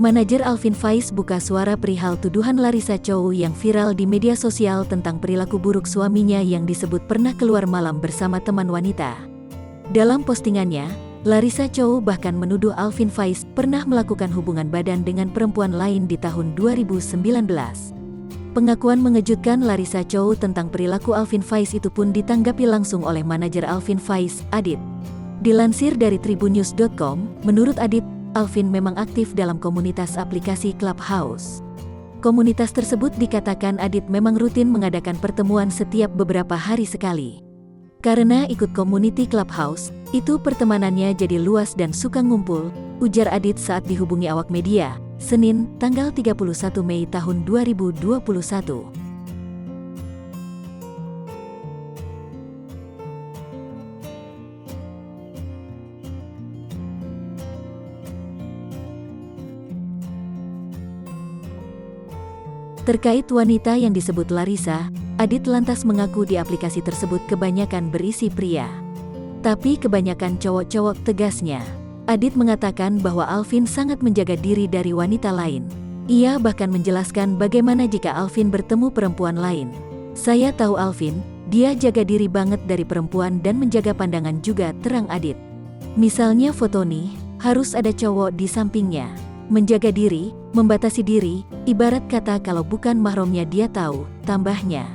Manajer Alvin Faiz buka suara perihal tuduhan Larissa Chow yang viral di media sosial tentang perilaku buruk suaminya yang disebut pernah keluar malam bersama teman wanita. Dalam postingannya, Larissa Chow bahkan menuduh Alvin Faiz pernah melakukan hubungan badan dengan perempuan lain di tahun 2019. Pengakuan mengejutkan Larissa Chow tentang perilaku Alvin Faiz itu pun ditanggapi langsung oleh manajer Alvin Faiz, Adit. Dilansir dari tribunnews.com, menurut Adit, Alvin memang aktif dalam komunitas aplikasi Clubhouse. Komunitas tersebut dikatakan Adit memang rutin mengadakan pertemuan setiap beberapa hari sekali. Karena ikut community Clubhouse, itu pertemanannya jadi luas dan suka ngumpul, ujar Adit saat dihubungi awak media, Senin, tanggal 31 Mei tahun 2021. Terkait wanita yang disebut Larissa, Adit lantas mengaku di aplikasi tersebut kebanyakan berisi pria. Tapi kebanyakan cowok-cowok, tegasnya. Adit mengatakan bahwa Alvin sangat menjaga diri dari wanita lain. Ia bahkan menjelaskan bagaimana jika Alvin bertemu perempuan lain. Saya tahu Alvin, dia jaga diri banget dari perempuan dan menjaga pandangan juga, terang Adit. Misalnya foto nih, harus ada cowok di sampingnya. Menjaga diri, membatasi diri, ibarat kata kalau bukan mahramnya dia tahu, tambahnya.